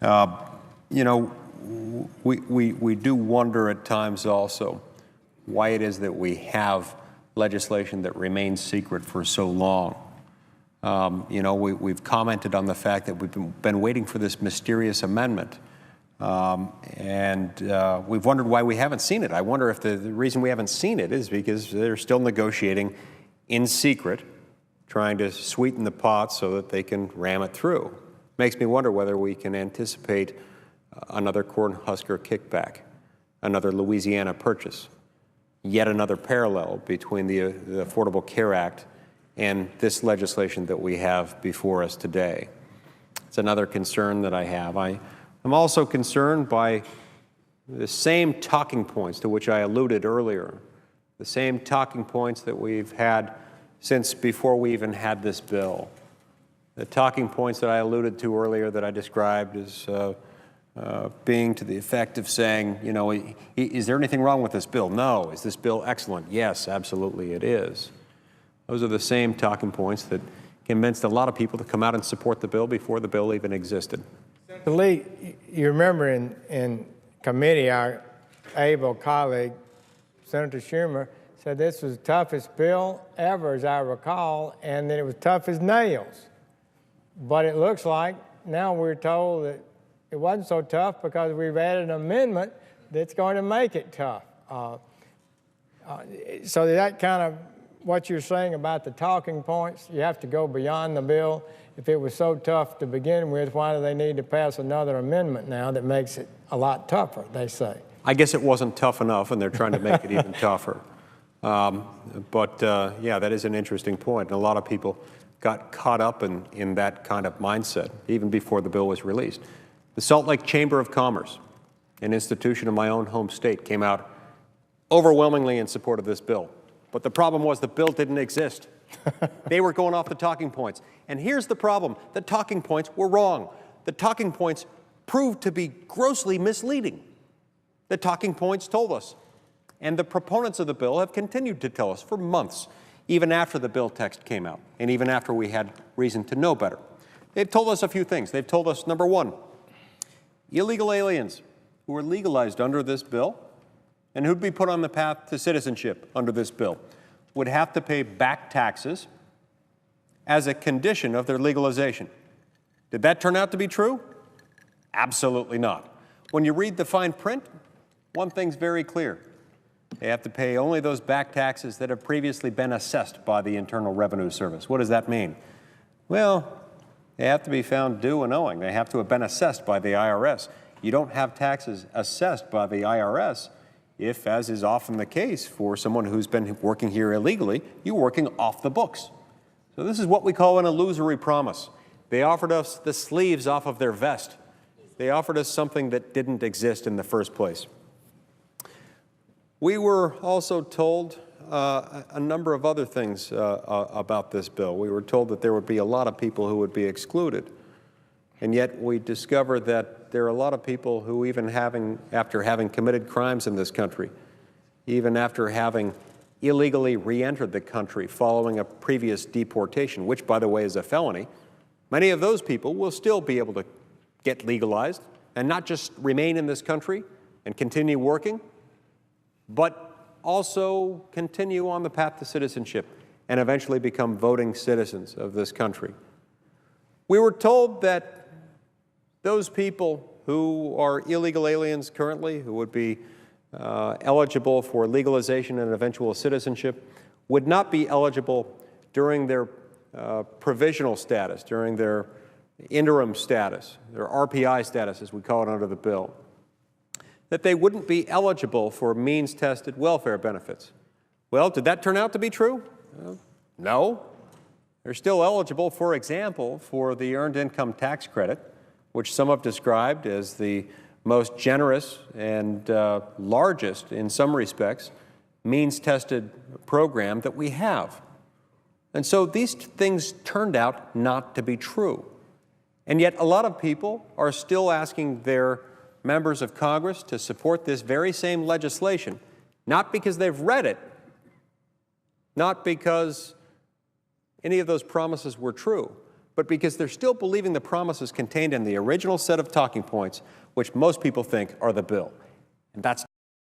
You know, we do wonder at times also why it is that we have legislation that remains secret for so long. You know, we've commented on the fact that we've been waiting for this mysterious amendment. We've wondered why we haven't seen it. I wonder if the reason we haven't seen it is because they're still negotiating in secret, trying to sweeten the pot so that they can ram it through. Makes me wonder whether we can anticipate another Cornhusker kickback, another Louisiana purchase, yet another parallel between the Affordable Care Act and this legislation that we have before us today. It's another concern that I have. I'm also concerned by the same talking points to which I alluded earlier, the same talking points that we've had since before we even had this bill. The talking points that I alluded to earlier that I described as being to the effect of saying, you know, is there anything wrong with this bill? No. Is this bill excellent? Yes, absolutely it is. Those are the same talking points that convinced a lot of people to come out and support the bill before the bill even existed. Senator Lee, you remember in committee, our able colleague, Senator Schumer, said this was the toughest bill ever, as I recall, and that it was tough as nails. But it looks like now we're told that it wasn't so tough because we've added an amendment that's going to make it tough. So that kind of what you're saying about the talking points, you have to go beyond the bill. If it was so tough to begin with, why do they need to pass another amendment now that makes it a lot tougher, they say? I guess it wasn't tough enough, and they're trying to make it even tougher. Yeah, that is an interesting point. And a lot of people got caught up in that kind of mindset, even before the bill was released. The Salt Lake Chamber of Commerce, an institution in my own home state, came out overwhelmingly in support of this bill. But the problem was the bill didn't exist. They were going off the talking points. And here's the problem. The talking points were wrong. The talking points proved to be grossly misleading. The talking points told us. And the proponents of the bill have continued to tell us for months, even after the bill text came out, and even after we had reason to know better. They've told us a few things. They've told us, number one, illegal aliens who are legalized under this bill and who'd be put on the path to citizenship under this bill would have to pay back taxes as a condition of their legalization. Did that turn out to be true? Absolutely not. When you read the fine print, one thing's very clear. They have to pay only those back taxes that have previously been assessed by the Internal Revenue Service. What does that mean? Well, they have to be found due and owing. They have to have been assessed by the IRS. You don't have taxes assessed by the IRS if, as is often the case for someone who's been working here illegally, you're working off the books. So this is what we call an illusory promise. They offered us the sleeves off of their vest. They offered us something that didn't exist in the first place. We were also told a number of other things about this bill. We were told that there would be a lot of people who would be excluded. And yet we discovered that there are a lot of people who, even after having committed crimes in this country, even after having illegally re-entered the country following a previous deportation, which, by the way, is a felony, many of those people will still be able to get legalized and not just remain in this country and continue working, but also continue on the path to citizenship and eventually become voting citizens of this country. We were told that those people who are illegal aliens currently, who would be eligible for legalization and eventual citizenship, would not be eligible during their provisional status, during their interim status, their RPI status, as we call it under the bill, that they wouldn't be eligible for means-tested welfare benefits. Well, did that turn out to be true? No. They're still eligible, for example, for the Earned Income Tax Credit, which some have described as the most generous and largest, in some respects, means-tested program that we have. And so these things turned out not to be true. And yet a lot of people are still asking their members of Congress to support this very same legislation, not because they've read it, not because any of those promises were true, but because they're still believing the promises contained in the original set of talking points, which most people think are the bill. And that's